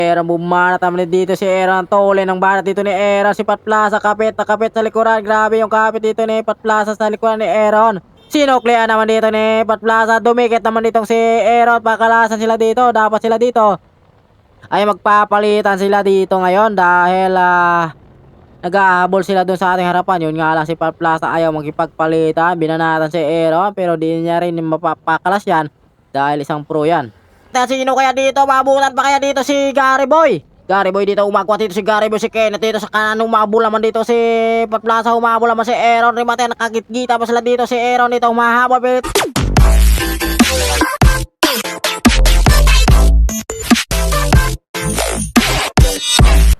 Aaron bumanat naman dito si Aaron. Tole ng banat dito ni Aaron. Si Pat Plaza kapit na kapit sa likuran. Grabe yung kapit dito ni Pat Plaza sa likuran ni Aaron. Sinuklian naman dito ni Pat Plaza. Dumikit naman ditong si Aaron. Pakalasan sila dito. Dapat sila dito ay magpapalitan sila dito ngayon dahil nag-ahabol sila dun sa ating harapan. Yun nga lang si Pat Plaza ayaw magkipagpalitan. Binanatan si Aaron pero di niya rin mapapakalas yan dahil isang pro yan. Sino kaya dito? Mabutan pa kaya dito si Gary Boy? Gary Boy dito umagwa dito si Gary Boy, si Kenneth dito sa kanan, umabol naman dito si Pat Plaza, umabol naman si Aaron. Remate nakagitgita pa sila dito si Aaron dito umahabol.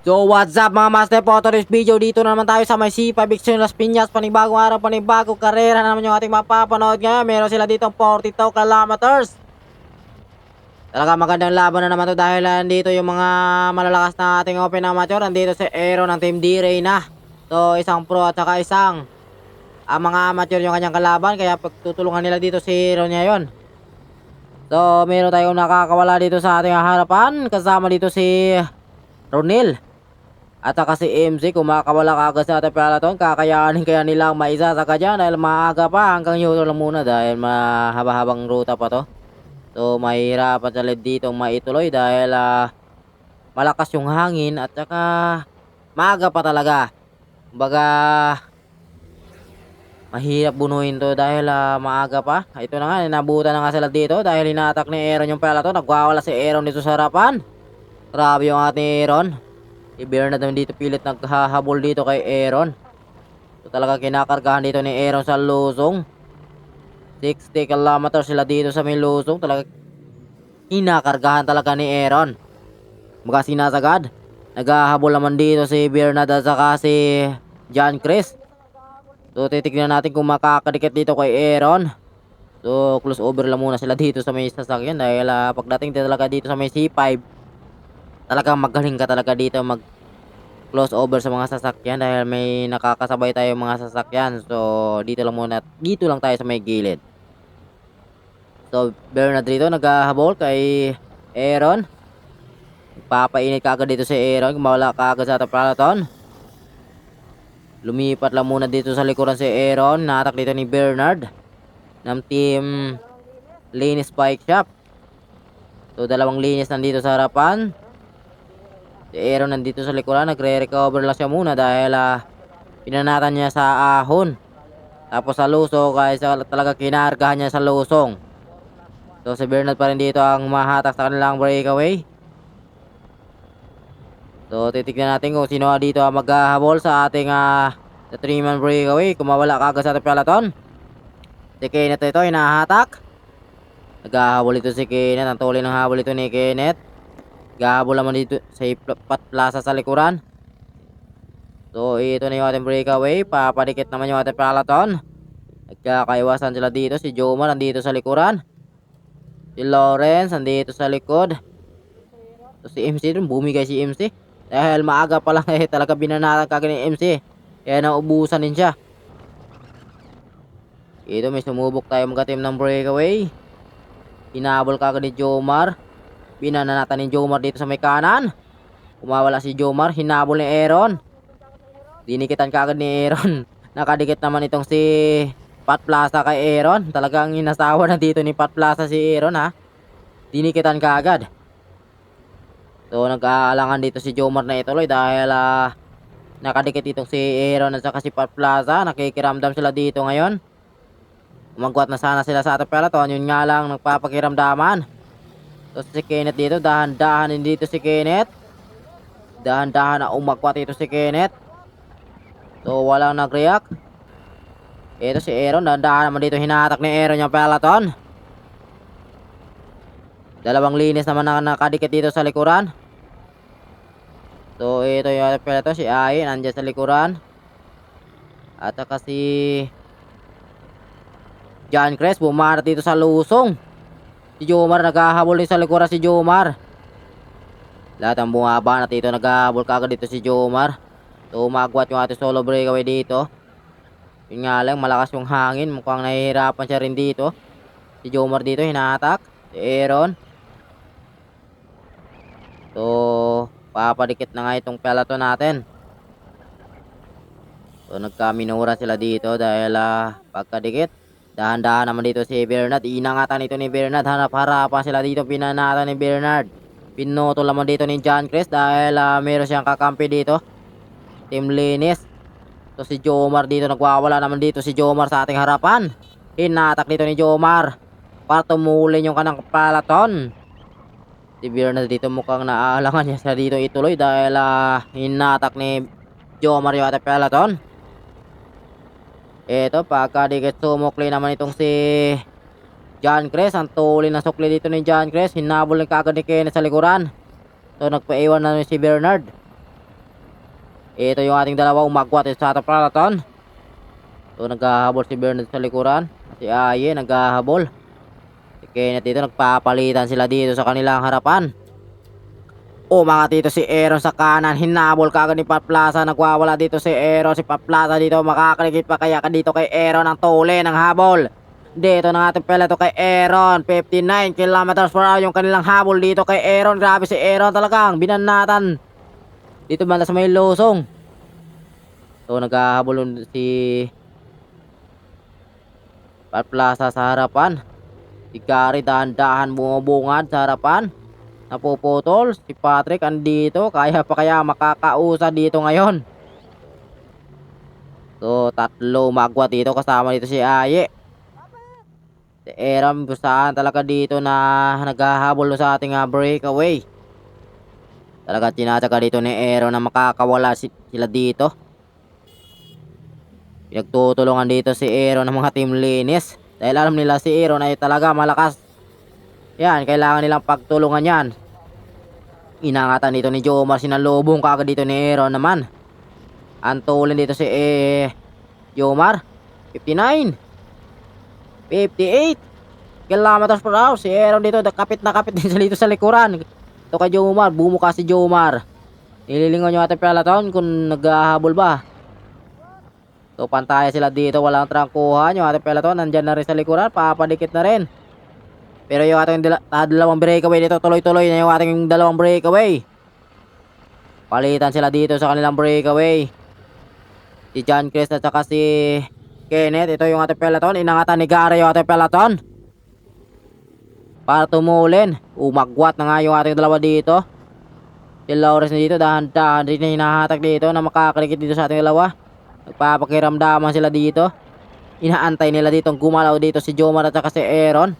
So what's up mga master po, to this video dito na naman tayo sa may C5 Extreme Las Piñas. Panibagong araw, panibagong karera na naman yung ating mapapanood ngayon. Meron sila dito 42 kilometers. Talaga magandang laban na naman to dahil nandito yung mga malalakas na ating open amateur. Nandito si Aaron ng Team D-Ray na. So isang pro at saka isang mga amateur yung kanyang kalaban. Kaya pagtutulungan nila dito si Aaron ngayon. So meron tayong nakakawala dito sa ating harapan. Kasama dito si Ronil at saka si MC. Kumakawala kagad sa ating peloton. Kakayanin kaya nilang maisa sa dyan dahil maaga pa, hanggang neutral lang muna dahil mahaba-habang ruta pa to. So mahirapan sa lead dito maituloy dahil malakas yung hangin at saka maaga pa talaga. Kumbaga mahirap bunuin to dahil maaga pa. Ito na nga, nabutan na nga sila dito dahil hinatak ni Aaron yung peloton. Nagwawala si Aaron dito sa harapan. Grabe yung ating Aaron. Si Bernard naman dito pilit naghahabol dito kay Aaron. So talaga kinakargahan dito ni Aaron sa lusong. 60 kilometers sila dito sa may lusong. Talaga kinakargahan talaga ni Aaron. Mga sinasagad. Naghahabol naman dito si Bernard at saka si John Chris. So titignan natin kung makakadikit dito kay Aaron. So close over lang muna sila dito sa may sasakyan dahil pagdating talaga dito sa may C5, talagang magaling ka talaga dito mag close over sa mga sasakyan dahil may nakakasabay tayo mga sasakyan. So dito lang muna, dito lang tayo sa may gilid. So Bernard dito naghahabol kay Aaron. Papainit kagad dito si Aaron, kumawala kagad sa peloton. Lumipat lang muna dito sa likuran si Aaron. Natak dito ni Bernard ng Team Linis Bike Shop. So dalawang linis nandito sa harapan. Si Aaron nandito sa likuran, nagre-recover lang siya muna dahil pinanatan niya sa ahon. Tapos sa lusong, kaya talaga kinargahan niya sa lusong. So si Bernard pa rin dito ang mahatak sa kanilang breakaway. So titignan natin kung sino dito ang maghahabol sa ating sa 3-man breakaway. Kumawala kagad sa ating peloton. Si Kenneth ito, hinahatak. Naghahabol ito si Kenneth. Ang tuloy ng habol ito ni Kenneth. Gahabol naman dito sa Pat Plaza sa likuran. So ito na yung ating breakaway. Papadikit naman yung ating peloton. Nagkakaiwasan sila dito. Si Jomar nandito sa likuran. Si Lawrence nandito sa likod. So si MC dun, bumigay si MC dahil maaga pa lang talaga binanatan kagad ni MC. Kaya naubusan din siya. Ito may sumubok tayo magka-team ng breakaway. Hinabol kagad ni Jomar. Binanatan ni Jomar dito sa may kanan. Kumawala si Jomar. Hinabol ni Aaron. Dinikitan kagad ni Aaron. Nakadikit naman itong si Pat Plaza kay Aaron. Talagang inasawa na dito ni Pat Plaza si Aaron ha. Dinikitan kagad. So nag-aalangan dito si Jomar na ituloy dahil nakadikit itong si Aaron at saka si Pat Plaza. Nakikiramdam sila dito ngayon. Umagwat na sana sila sa ating peloton. Yun nga lang nagpapakiramdaman. So si Kenneth dito, dahan-dahan din dito si Kenneth. Dahan-dahan na umagwat dito si Kenneth. So walang nag-react. Ito si Aaron, dahan-dahan naman dito hinatak ni Aaron yung peloton. Dalawang linis naman na nakadikit dito sa likuran. So ito yung peloton, si Ayin nandiyan sa likuran. At saka si John Crest bumarat dito sa lusong. Si Jomar naghahabol din sa likuran si Jomar. Lahat ang bumaba na dito, naghahabol kagad dito si Jomar. So umagwat yung ating solo breakaway dito. Yun nga lang, malakas yung hangin. Mukhang nahihirapan siya rin dito. Si Jomar dito hinatak. Si Aaron. So Papadikit na nga itong peloton natin. So nagkaminura sila dito dahil pagkadikit. Dahan-dahan naman dito si Bernard. Inangatan ito ni Bernard. Harap-harapan sila dito. Pinanatan ni Bernard. Pinutol naman dito ni John Chris dahil meron siyang kakampi dito. Team Linis. So si Jomar dito. Nagwawala naman dito si Jomar sa ating harapan. Hinatak dito ni Jomar para tumulin yung kanang peloton. Si Bernard dito mukhang naaalangan niya siya dito ituloy dahil hinatak ni Jomar yung ating peloton. Ito, pagkadikit sumukli naman itong si John Chris. Ang tuloy na sukli dito ni John Chris. Hinabol ng kagad ni Kenneth sa likuran. So nagpaiwan na si Bernard. Ito yung ating dalawa umagwat sa ating peloton. So naghahabol si Bernard sa likuran. Si Aye naghahabol. Si Kenneth dito nagpapalitan sila dito sa kanilang harapan. Umangat dito si Aaron sa kanan. Hinabol kagad ni Pat Plaza. Nagwawala dito si Aaron. Si Pat Plaza dito makakaligit pa kaya dito kay Aaron ang tuli ng habol. Dito na ating peleto kay Aaron. 59 kilometers per hour yung kanilang habol dito kay Aaron. Grabe si Aaron talagang binanatan. Dito banda sa may losong. So naghahabol si Pat Plaza sa harapan. Si Gary dahan-dahan bumubungad sa harapan. Napuputol. Si Patrick andito. Kaya pa kaya makakausa dito ngayon. So tatlo magwa dito. Kasama dito si Aye. Si Eram saan talaga dito na naghahabol sa ating breakaway. Talaga tinatsaga dito ni Aaron na makakawala sila dito. Pinagtutulungan dito si Aaron ng mga team Linis. Dahil alam nila si Aaron ay talaga malakas. Yan, kailangan nilang pagtulungan yan. Inangatan dito ni Jomar. Sinalubong kagad dito ni Aaron naman. Antulin dito si Jomar. 59. 58 kilometers per hour. Si Aaron dito kapit na kapit din dito sa likuran. Ito kay Jomar. Bumuka si Jomar. Nililingon yung ating peloton kung naghahabol ba. So pantaya sila dito. Walang trangkuhan. Yung ating peloton nandyan na rin sa likuran. Papadikit na rin. Pero yung ating dalawang breakaway dito, tuloy-tuloy na yung ating dalawang breakaway. Palitan sila dito sa kanilang breakaway. Si John Chris at saka si Kenneth. Ito yung ating peloton. Inangatan ni Gary yung ating peloton. Para tumulin. Umagwat na nga yung ating dalawa dito. Si Lawrence na dito. Dahan-dahan din na hinahatak dito na makakalikit dito sa ating dalawa. Nagpapakiramdaman sila dito. Inaantay nila dito gumalaw dito si Jomar at saka si Aaron.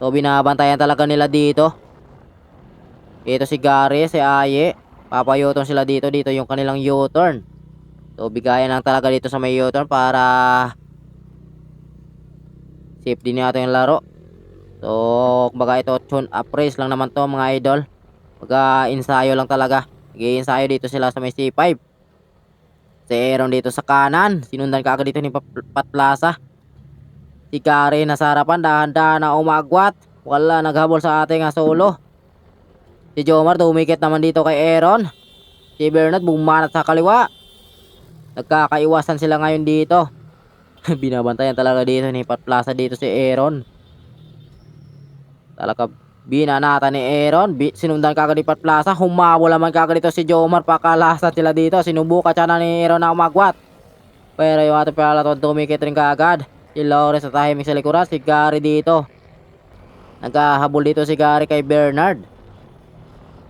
So binabantayan talaga nila dito. Ito si Gary, si Aye. Papayutong sila dito. Dito yung kanilang U-turn. So bigayan lang talaga dito sa may U-turn para safe din natin yung laro. So kumbaga ito tune up race lang naman to mga idol. Kumbaga ensayo lang talaga. Nag-i-ensayo dito sila sa may C5. Si Aaron dito sa kanan. Sinundan kaagad dito ni Pat Plaza. Si Gary nasa harapan, dahan-dahan na umagwat. Wala naghabol sa ating solo. Si Jomar tumikit naman dito kay Aaron. Si Bernard bumanat sa kaliwa. Nagkakaiwasan sila ngayon dito. Binabantayan talaga dito ni Pat Plaza dito si Aaron. Talaga binanata ni Aaron. Sinundan kagad ni Pat Plaza. Humabol naman kagad dito si Jomar. Pakalasan sila dito. Sinubukan siya na ni Aaron na umagwat. Pero yung ating peloton tumikit rin kagad. Si Lawrence sa tahimik sa likuran. Si Gary dito. Naghahabol dito si Gary kay Bernard.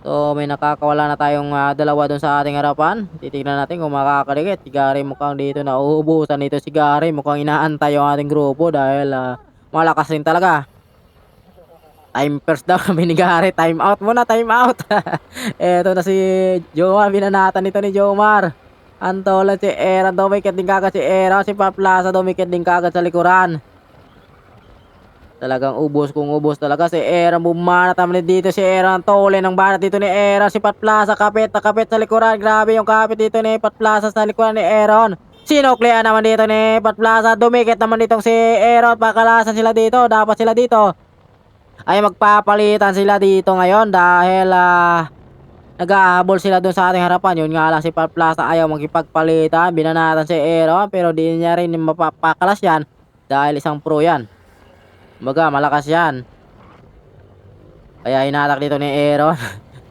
So may nakakawala na tayong dalawa dun sa ating harapan. Titignan natin kung makakaligit. Si Gary mukhang dito na uubusan dito si Gary. Mukhang inaantay yung ating grupo dahil malakas rin talaga. Time first daw kami ni Gary. Time out muna, time out. Eto na si Jomar. Binanatan nito ni Jomar. Antolan si Aaron. Dumikit din kagad si Aaron. Si Pat Plaza dumikit din kagad sa likuran. Talagang ubos kung ubos talaga. Si Aaron bumanat naman dito. Si Aaron tole ng banat dito ni Aaron. Si Pat Plaza kapit na kapit sa likuran. Grabe yung kapit dito ni Pat Plaza sa likuran ni Aaron. Sinuklian naman dito ni Pat Plaza. Dumikit naman ditong si Aaron. Pakalasan sila dito. Dapat sila dito ay magpapalitan sila dito ngayon dahil nag-ahabol sila dun sa ating harapan. Yun nga lang si Pat Plaza ayaw magipagpalitan. Binanatan si Aaron pero di niya rin mapapakalas yan dahil isang pro yan. Kumbaga malakas yan. Kaya hinatak dito ni Aaron.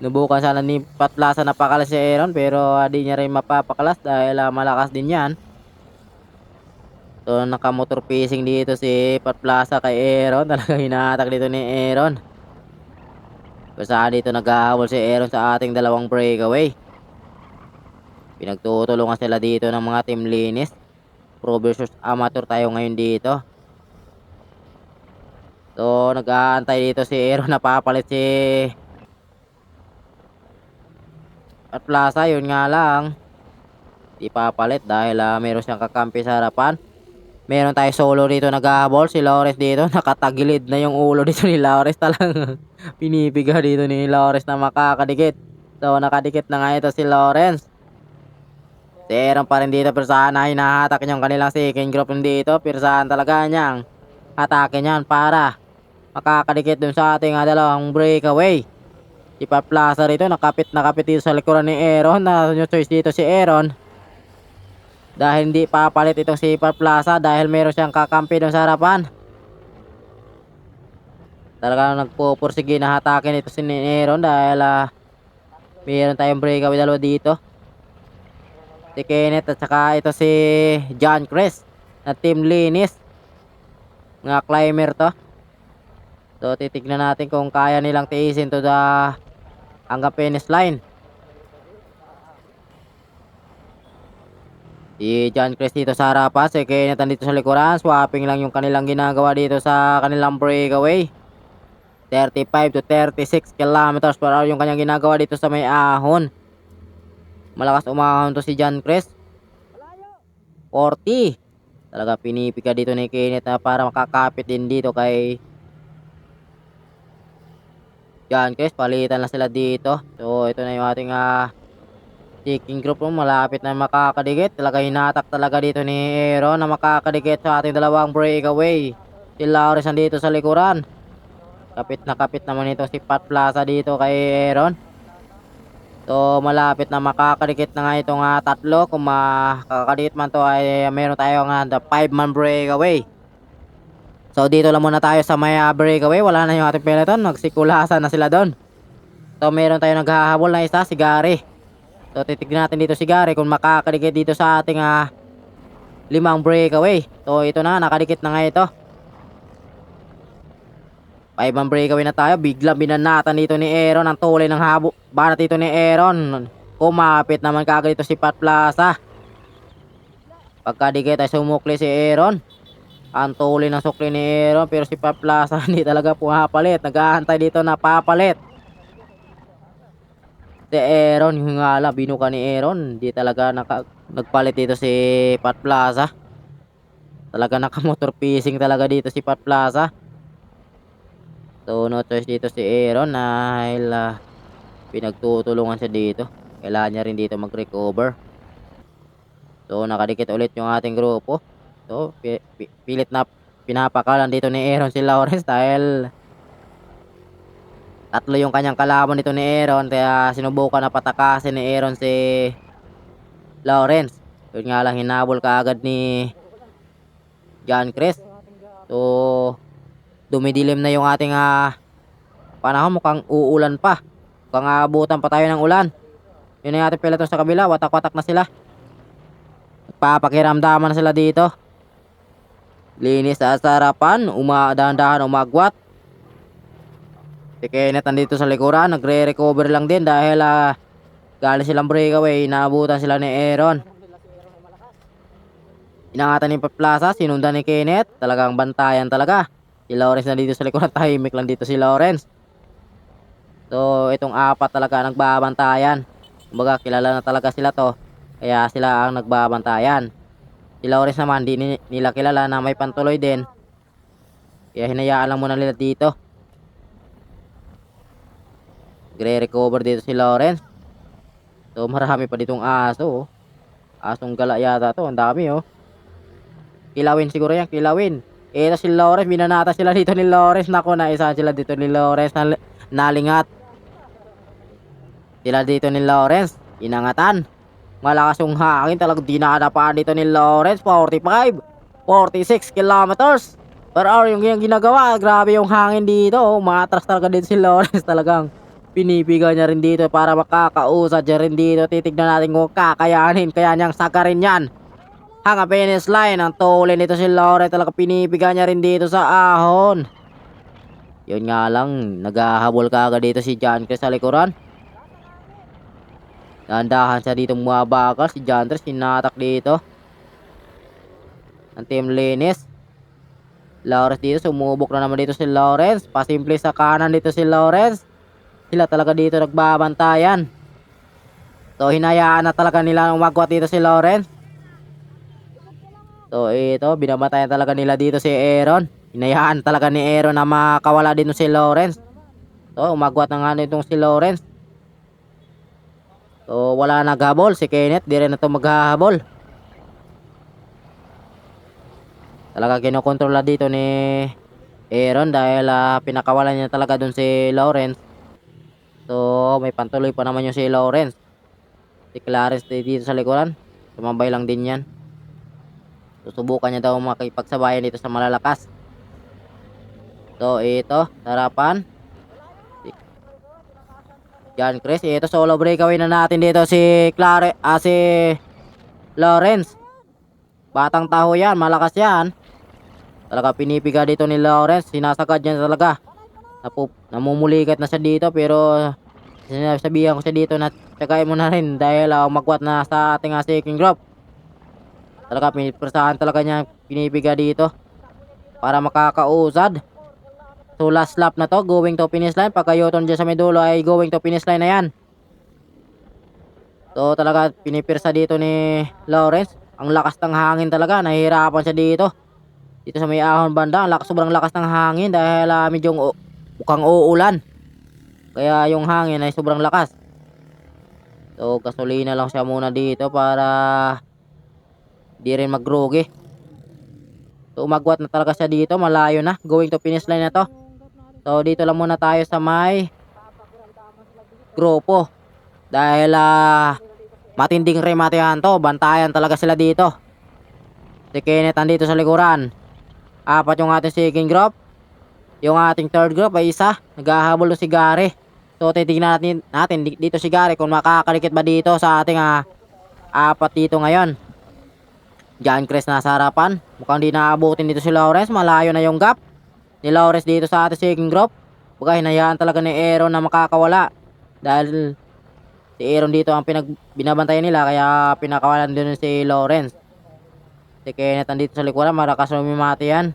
Nubukan sana ni Pat Plaza na pakalas si Aaron pero di niya rin mapapakalas dahil malakas din yan. So nakamotor pacing dito si Pat Plaza kay Aaron. Talaga hinahatak dito ni Aaron. Kung saan dito naghahabol si Aaron sa ating dalawang breakaway. Pinagtutulungan sila dito ng mga team linis. Pro versus amateur tayo ngayon dito. So nag-aantay dito si Aaron, napapalit si Pat Plaza. Yun nga lang, di papalit dahil meron siyang kakampi sa harapan. Meron tayo solo dito naghahabol. Si Lawrence dito, nakatagilid na yung ulo dito ni Lawrence. Talagang pinipiga dito ni Lawrence na makakadikit. So nakadikit na nga ito si Lawrence. Si Aaron pa rin dito, persahan na hinahatak yung kanilang second group dito. Persahan talaga niyang hatakin yan para makakadikit dun sa ating dalawang breakaway. Si Pat Plaza rito, nakapit dito sa likuran ni Aaron. Na yung choice dito si Aaron. Dahil hindi papalit itong si Pat Plaza dahil meron siyang kakampi dun sa harapan. Talagang nagpupursige na hatakin ito si Aaron dahil meron tayong breakaway dalawa dito. Si Kenneth at saka ito si John Chris na team linis. Mga climber to. So titignan natin kung kaya nilang tiisin to hanggang finish line. Si John Chris dito sa harapan, si Kenneth dito sa likuran. Swapping lang yung kanilang ginagawa dito sa kanilang breakaway. 35 to 36 kilometers per hour yung kanyang ginagawa dito sa may ahon. Malakas umahon to si John Chris. 40. Talaga pinipika dito ni Kenneth para makakapit din dito kay John Chris. Palitan na sila dito. So ito na yung ating checking group. Malapit na makakadikit. Talaga hinatak talaga dito ni Aaron na makakadikit sa ating dalawang breakaway. Si Lawrence nandito sa likuran. Kapit na kapit naman ito si Pat Plaza dito kay Aaron. So malapit na makakadikit na nga itong tatlo. Kung makakadikit man to ay meron tayong 5-man breakaway. So dito lang muna tayo sa may breakaway. Wala na yung ating peloton, nagsikulasan na sila doon. So meron tayong naghahabol na isa, si Gary. So titignan natin dito si Gary kung makakadikit dito sa ating 5 breakaway. So ito na, nakadikit na nga ito. 5-man breakaway na tayo. Biglang binanatan dito ni Aaron. Ang tuloy ng banat dito ni Aaron. Kumapit naman kagad dito si Pat Plaza. Pagkadikit ay sumukli si Aaron. Ang tuloy ng sukli ni Aaron. Pero si Pat Plaza hindi talaga pumapalit. Nag-aantay dito na papalit. Si Aaron, yung ngala, binuka ni Aaron. Hindi talaga nagpalit dito si Pat Plaza. Talaga nakamotor pacing talaga dito si Pat Plaza. So no choice dito si Aaron dahil pinagtutulungan siya dito. Kailangan niya rin dito mag-recover. So nakadikit ulit yung ating grupo. So pilit na pinapakalan dito ni Aaron si Lawrence dahil tatlo yung kanyang kalaban dito ni Aaron. Kaya sinubukan na patakasin ni Aaron si Lawrence. Yun nga lang, hinabol kaagad ni John Chris. So dumidilim na yung ating panahon. Mukhang uulan pa. Mukhang abutan pa tayo ng ulan. Yun yung ating peloton sa kabila. Watak-watak na sila. Papakiramdaman na sila dito. Linis sa harapan. Dahan-dahan umagwat. Si Kenneth nandito sa likuran. Nagre-recover lang din dahil galing silang breakaway. Naabutan sila ni Aaron. Inangatan ni Pat Plaza. Sinundan ni Kenneth. Talagang bantayan talaga. Si Lawrence na dito sa likuran. Tahimik lang dito si Lawrence. So itong apat talaga nagbabantayan. Kumbaga kilala na talaga sila to. Kaya sila ang nagbabantayan. Si Lawrence naman di nila kilala na may pantuloy din. Kaya hinayaan lang muna nila dito. Gre-recover dito si Lawrence. So marami pa ditong aso. Asong gala yata to. Ang dami Kilawin siguro yan. Kilawin. Ito si Lawrence, binanata sila dito ni Lawrence. Naku, naisa sila dito ni Lawrence na nalingat. Sila dito ni Lawrence, inangatan. Malakas yung hangin, talagang dinadapaan dito ni Lawrence. 45, 46 kilometers per hour yung ginagawa. Grabe yung hangin dito. Umatras talaga dito si Lawrence talagang. Pinipiga niya rin dito para makakausad niya rin dito. Titignan natin kung kakayanin. Kaya niyang sagarin yan. Hanga finish line. Ang tuli nito si Lawrence. Talaga pinipiga niya rin dito sa ahon. Yun nga lang. Naghahabol ka agad dito si John Chris sa likuran. Dahan-dahan siya dito mabakal. Si John Chris hinatak dito ng Team Linis. Lawrence dito. Sumubok na naman dito si Lawrence. Pasimple sa kanan dito si Lawrence. Sila talaga dito nagbabantayan. So hinayaan na talaga nila umagwat dito si Lawrence. So ito, binabantayan talaga nila dito si Aaron. Hinayaan talaga ni Aaron na makawala din si Lawrence. So umagwat na nga nitong si Lawrence. So wala naghabol si Kenneth, di rin na ito maghahabol. Talaga kinokontrola dito ni Aaron dahil pinakawalan niya talaga dun si Lawrence. So may pantuloy pa naman yung si Lawrence. Si Clarence dito sa likuran, tumambay lang din yan. Susubukan niya daw makipagsabayan dito sa malalakas. So ito, harapan John Chris. Ito solo breakaway na natin dito si si Lawrence. Batang taho yan, malakas yan. Talaga pinipiga dito ni Lawrence. Sinasagad niya talaga. Namumulikat na siya dito pero sinasabihan ko siya dito na tsagain mo na rin dahil magwat na sa ating second group. Talaga pinipersahan talaga niya pinipiga dito para makakausad. So last lap na to, going to finish line. Pagka Yuton dyan sa may dulo ay going to finish line na yan. So talaga pinipirsa dito ni Lawrence. Ang lakas ng hangin talaga, nahihirapan siya dito. Dito sa may ahon banda, sobrang lakas ng hangin dahil medyo mukhang uulan. Kaya yung hangin ay sobrang lakas. So gasolina lang siya muna dito para di rin magrugi. So umagwat na talaga siya dito, malayo na, going to finish line na to. So dito lang muna tayo sa may grupo. Dahil matinding remate yan to, bantayan talaga sila dito. Si Kenneth andito sa likuran. Apat yung ating second group. Yung ating third group ay isa, naghahabol si Gary. So titignan natin dito si Gary kung makakalikit ba dito sa ating apat dito ngayon. John Chris nasa harapan. Mukhang di naabutin dito si Lawrence. Malayo na yung gap ni Lawrence dito sa ating second group. Baga hinayaan talaga ni Aaron na makakawala. Dahil si Aaron dito ang binabantayan nila. Kaya pinakawalan din si Lawrence. Si Kenneth andito sa likuran. Malakas rumimati yan.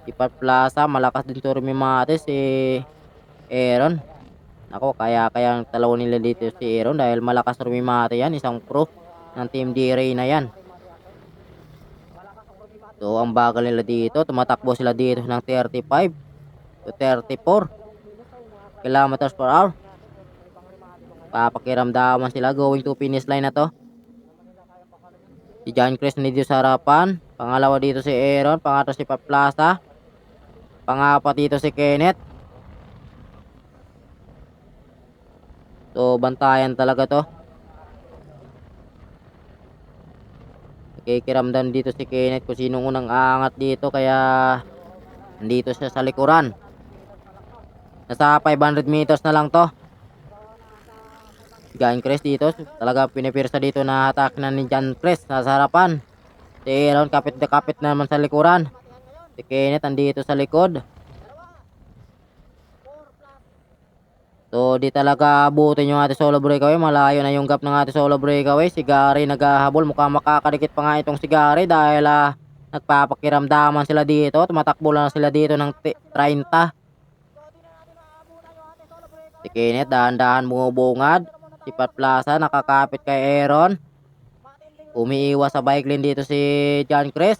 Si Pat Plaza. Malakas din to rumimati si Aaron. Ako kaya ang talaw nila dito si Aaron. Dahil malakas rumimati yan. Isang pro ng Team D-Ray na yan. So ang bagal nila dito, tumatakbo sila dito ng 35 to 34 kilometers per hour. Papakiramdaman sila going to finish line na to. Si John Chris dito sa harapan. Pangalawa dito si Aaron. Pangatlo si Pat Plaza. Pangapat dito si Kenneth. So bantayan talaga to. Kikiramdam dito si Kenneth kung sinong unang aangat dito, kaya nandito siya sa likuran. Nasa 500 meters na lang to. John Chris dito, talaga pinipirsa dito na attack na ni John Chris nasa harapan. Si Aaron kapit na kapit naman sa likuran. Si Kenneth andito sa likod. So di talaga abutin yung ating solo breakaway. Malayo na yung gap ng ating solo breakaway. Si Gary naghahabol. Mukhang makakadikit pa nga itong si Gary dahil nagpapakiramdaman sila dito. Tumatakbo lang sila dito ng 30. Si Kenneth dahan-dahan bumubungad. Si Pat Plaza nakakapit kay Aaron. Umiiwas sa bike lane dito si John Chris.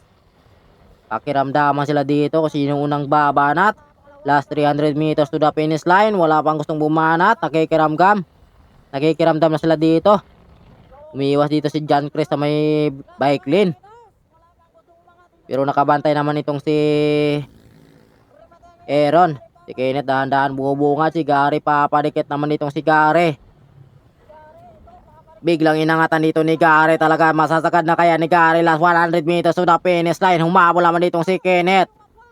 Pakiramdaman sila dito kung sino unang babanat. Last 300 meters to the finish line. Wala pang gustong bumanat. Nakikiramdam na sila dito. Umiiwas dito si John Chris sa may bike lane. Pero nakabantay naman itong si Aaron. Si Kenneth dahan-dahan bumubungad. Si Gary papadikit naman itong si Gary. Biglang inangatan dito ni Gary. Talaga masasagad na kaya ni Gary. Last 100 meters to the finish line. Humabol naman ditong si Kenneth.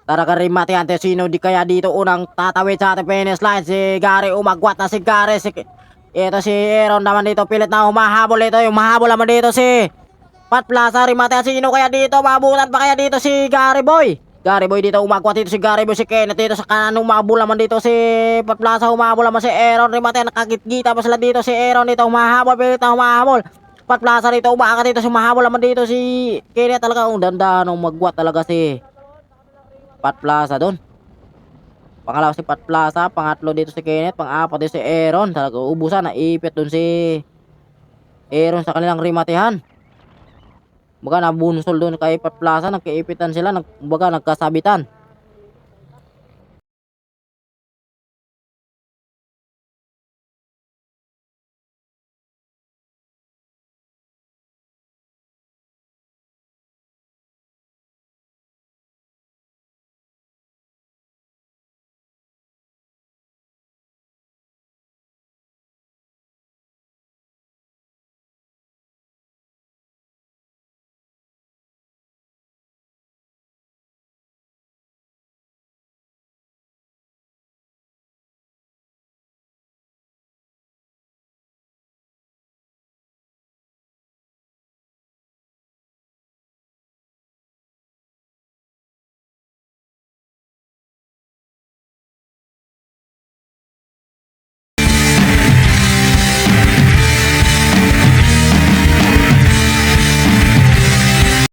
Tara ka rin matiante, sino di kaya dito unang tatawid sa ating finish line? Si Gary, umagwat na si Gary. Ito si Aaron naman dito, pilit na humahabol ito. Yung mahabol naman dito si Pat Plaza, rin matiante, sino kaya dito? Mabutan pa kaya dito si Gary Boy? Gary Boy dito, umagwat dito si Gary Boy, si Kenneth dito sa kanan, humahabol naman dito si Pat Plaza, humahabol naman si Aaron. Rin matiante, nakagitgita pa sila dito si Aaron dito, humahabol, pilit na humahabol. Pat Plaza dito, umaangat dito, humahabol naman dito si Kenneth. Talaga, dandan, umagwat talaga si Pat Plaza doon. Pangalawa si Pat Plaza, pangatlo dito si Kenneth, pang-apat dito si Aaron. Talaga ubusan, naipit doon si Aaron sa kanilang rimatehan. Baga nabunsol doon kay Pat Plaza, nagkaipitan sila, baga nagkasabitan.